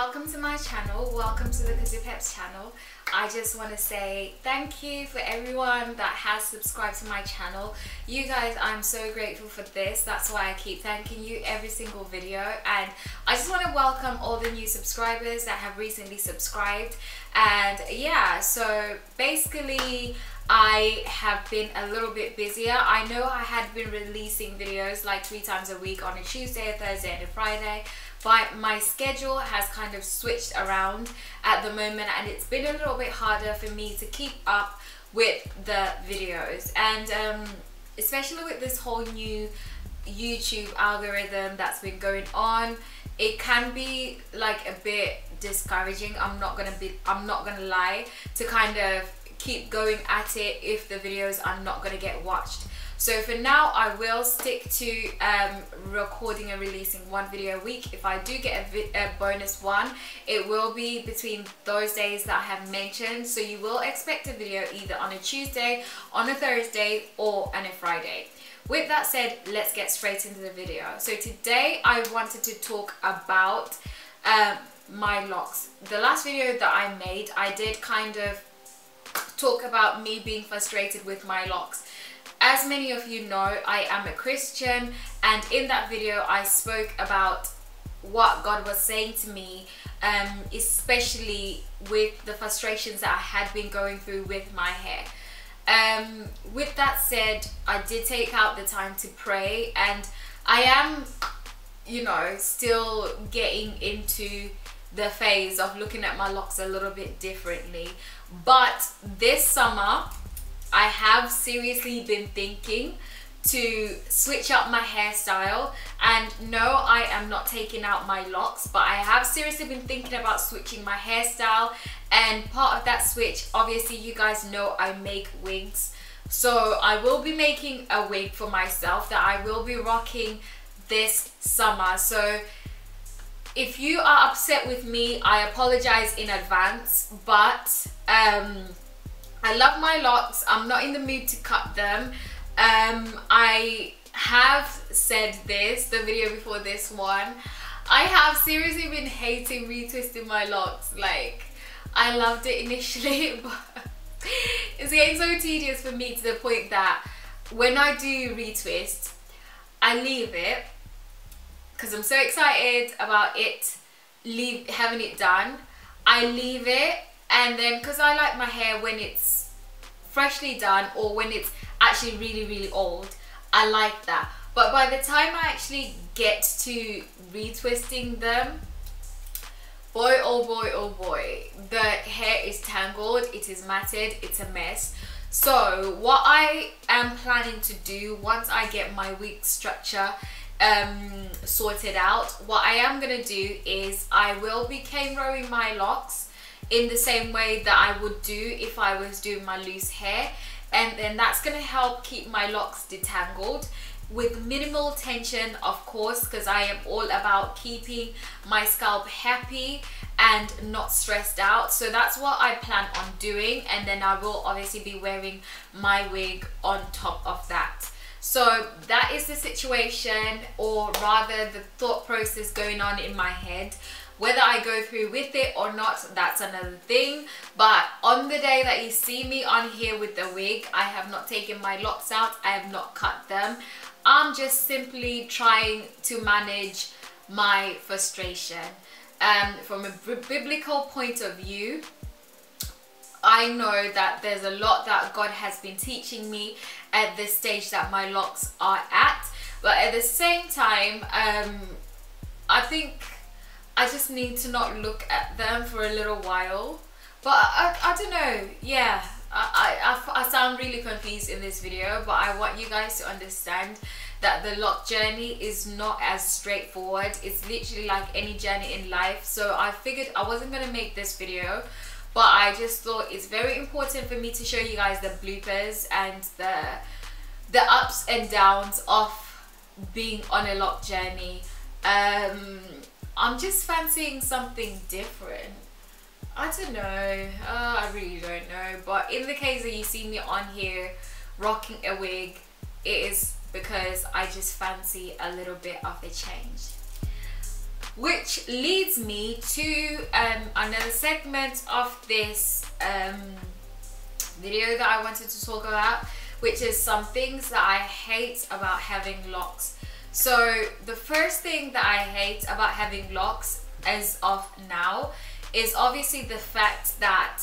welcome to my channel. Welcome to the Kazoo Peps channel. I just want to say thank you for everyone that has subscribed to my channel. You guys, I'm so grateful for this. That's why I keep thanking you every single video. And I just want to welcome all the new subscribers that have recently subscribed. And yeah, so basically I have been a little bit busier. I know I had been releasing videos like 3 times a week on a Tuesday, a Thursday and a Friday, but my schedule has kind of switched around at the moment and it's been a little bit harder for me to keep up with the videos. And especially with this whole new YouTube algorithm that's been going on, it can be like a bit discouraging. I'm not gonna lie, to kind of keep going at it if the videos are not going to get watched. So for now I will stick to recording and releasing 1 video a week. If I do get a bonus one, it will be between those days that I have mentioned. So you will expect a video either on a Tuesday, on a Thursday or on a Friday. With that said, let's get straight into the video. So today I wanted to talk about my locks. The last video that I made, I did kind of talk about me being frustrated with my locks. As many of you know, I am a Christian, and in that video I spoke about what God was saying to me, especially with the frustrations that I had been going through with my hair. With that said, I did take out the time to pray, and I am, you know, still getting into the phase of looking at my locks a little bit differently. But this summer I have seriously been thinking to switch up my hairstyle, and no, I am not taking out my locks, but I have seriously been thinking about switching my hairstyle. And part of that switch, obviously you guys know I make wigs, so I will be making a wig for myself that I will be rocking this summer. So if you are upset with me, I apologize in advance, but I love my locks. I'm not in the mood to cut them. I have said this, the video before this one, I have seriously been hating retwisting my locks. Like, I loved it initially, but it's getting so tedious for me to the point that when I do retwist, I leave it because I'm so excited about it, having it done. I leave it, and then because I like my hair when it's freshly done or when it's actually really old, I like that. But by the time I actually get to retwisting them, boy oh boy oh boy, the hair is tangled, it is matted, it's a mess. So what I am planning to do once I get my wig structure sorted out, what I am gonna do is I will be cane rowing my locks in the same way that I would do if I was doing my loose hair, and then that's gonna help keep my locks detangled with minimal tension, of course, because I am all about keeping my scalp happy and not stressed out. So that's what I plan on doing, and then I will obviously be wearing my wig on top of that. So that is the situation, or rather the thought process going on in my head. Whether I go through with it or not, that's another thing. But on the day that you see me on here with the wig, I have not taken my locks out, I have not cut them. I'm just simply trying to manage my frustration. From a biblical point of view, I know that there's a lot that God has been teaching me at this stage that my locks are at, but at the same time, I think I just need to not look at them for a little while. But I don't know, yeah, I sound really confused in this video, but I want you guys to understand that the lock journey is not as straightforward. It's literally like any journey in life. So I figured I wasn't gonna make this video, but I just thought it's very important for me to show you guys the bloopers and the ups and downs of being on a lock journey. I'm just fancying something different. I don't know, I really don't know. But in the case that you see me on here rocking a wig, it is because I just fancy a little bit of a change. which leads me to another segment of this video that I wanted to talk about, which is some things that I hate about having locks. So the first thing that I hate about having locks as of now is obviously the fact that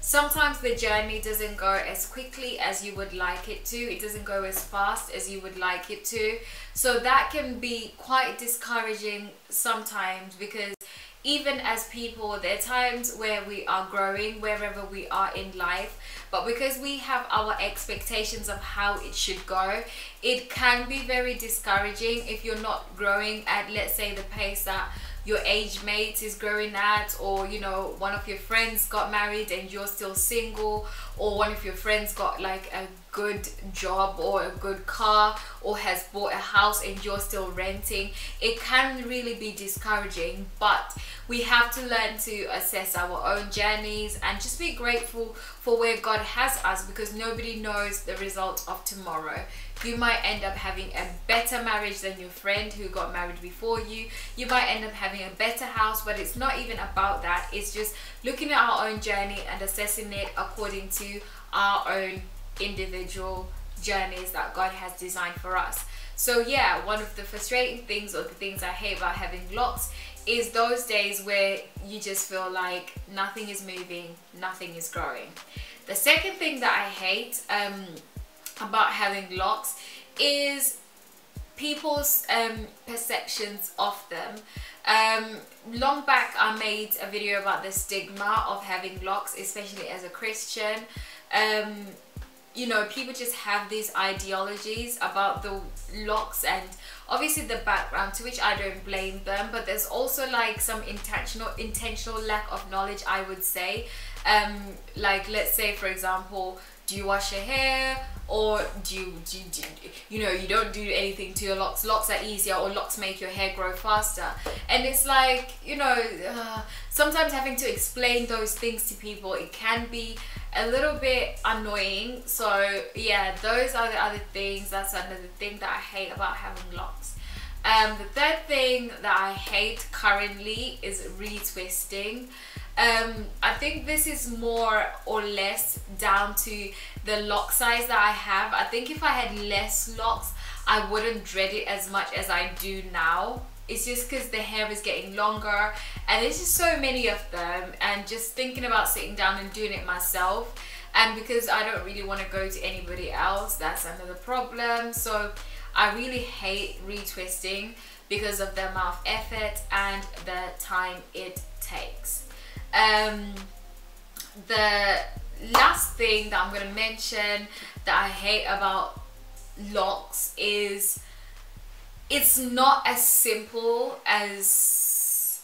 sometimes the journey doesn't go as quickly as you would like it to. It doesn't go as fast as you would like it to. So that can be quite discouraging sometimes, because even as people, there are times where we are growing wherever we are in life, but because we have our expectations of how it should go, it can be very discouraging if you're not growing at, let's say, the pace that your age mate is growing at, or you know, one of your friends got married and you're still single, or one of your friends got like a good job or a good car, or has bought a house and you're still renting. It can really be discouraging, but we have to learn to assess our own journeys and just be grateful for where God has us, because nobody knows the result of tomorrow. You might end up having a better marriage than your friend who got married before you. You might end up having a better house, but it's not even about that. It's just looking at our own journey and assessing it according to our own individual journeys that God has designed for us. So yeah, one of the frustrating things, or the things I hate about having locks, is those days where you just feel like nothing is moving, nothing is growing. The second thing that I hate about having locks is people's perceptions of them. Long back I made a video about the stigma of having locks, especially as a Christian. You know, people just have these ideologies about the locks, and obviously the background, to which I don't blame them, but there's also like some intentional lack of knowledge, I would say. Like, let's say for example, do you wash your hair, or do you know, you don't do anything to your locks? Locks are easier, or locks make your hair grow faster. And it's like, you know, sometimes having to explain those things to people, it can be a little bit annoying. So yeah, those are the other things. That's another thing that I hate about having locks. The third thing that I hate currently is retwisting. I think this is more or less down to the lock size that I have. I think if I had less locks, I wouldn't dread it as much as I do now. It's just because the hair is getting longer and there's just so many of them, and just thinking about sitting down and doing it myself, and because I don't really want to go to anybody else, that's another problem. So I really hate retwisting because of the amount of effort and the time it takes. The last thing that I'm going to mention that I hate about locks is it's not as simple as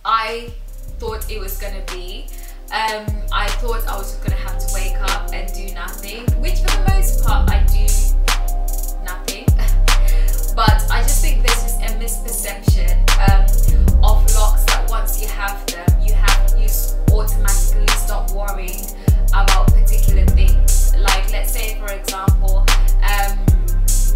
I thought it was going to be. I thought I was just going to have to wake up and do nothing, which for the most part I do nothing. But I just think there's just a misperception of locks, that once you have them, you automatically stop worrying about particular things. Like, let's say for example,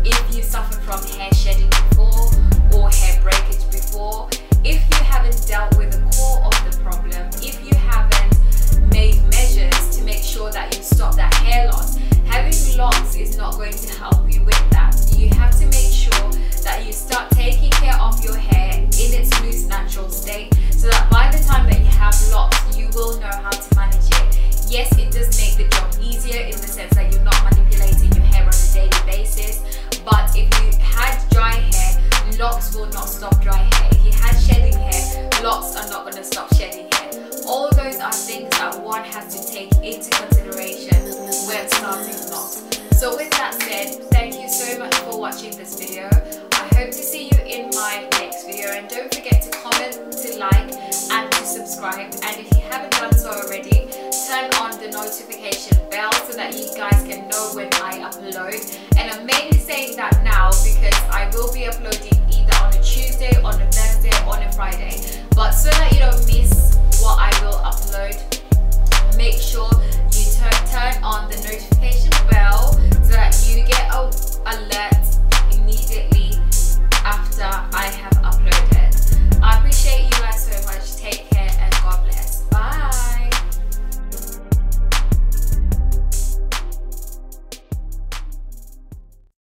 if you suffered from hair shedding before, or hair breakage before, if you haven't dealt with the core of the problem, if you haven't made measures to make sure that you stop that hair loss, having locks is not going to help you with that. You have to make sure that you start taking care of your hair in its loose natural state, so that by the time that you have locks, you will know how to manage it. Yes, it does make the job easier in the sense that you're not manipulating your hair on a daily basis, but if you had dry hair, locks will not stop dry hair. If you had shedding hair, locks are not going to stop shedding hair. All those are things that one has to take into consideration when starting locks. So with that said, thank you so much for watching this video. I hope to see you in my next video, and don't forget to comment, to like and to subscribe, and if you haven't done so already, turn on the notification bell so that you guys can know when I upload. And I'm mainly saying that now because